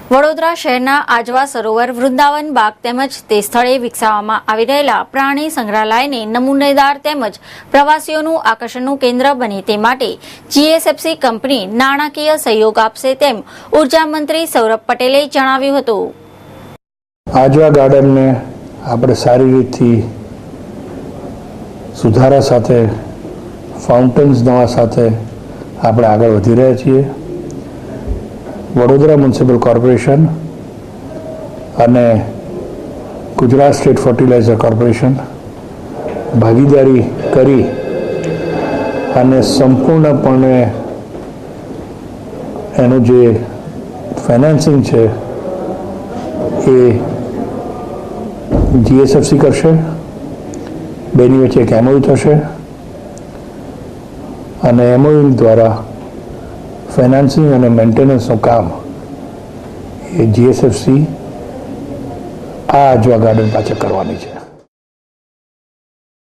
વડોદરા શહેરના આજવા સરોવર વૃંદાવન બાગ તેમજ તે સ્થળે વિકસાવવામાં આવી રહેલા પ્રાણી સંગ્રહાલયને નમૂનેદાર તેમજ પ્રવાસીઓનું આકર્ષણનું કેન્દ્ર બને તે માટે જીએસએફસી કંપની નાણાકીય સહયોગ આપશે તેમ ઉર્જા મંત્રી સૌરભ પટેલે જણાવ્યું હતું. આજવા ગાર્ડનને આપણે સારી રીતથી સુધારા સાથે ફાઉન્ટેન્સ નવા સાથે આપણે આગળ વધી રહ્યા છીએ. વડોદરા મ્યુનિસિપલ કોર્પોરેશન અને ગુજરાત સ્ટેટ ફર્ટિલાઇઝર કોર્પોરેશન ભાગીદારી કરી અને સંપૂર્ણપણે એનું જે ફાઇનાન્સિંગ છે એ જીએસએફસી કરશે. બેની વચ્ચે એક એમઓયુ થશે અને એમઓયુ દ્વારા ફાઇનાન્સિંગ અને મેન્ટેનન્સનું કામ એ જીએસએફસી આ આજવા ગાર્ડન પાછળ કરવાની છે.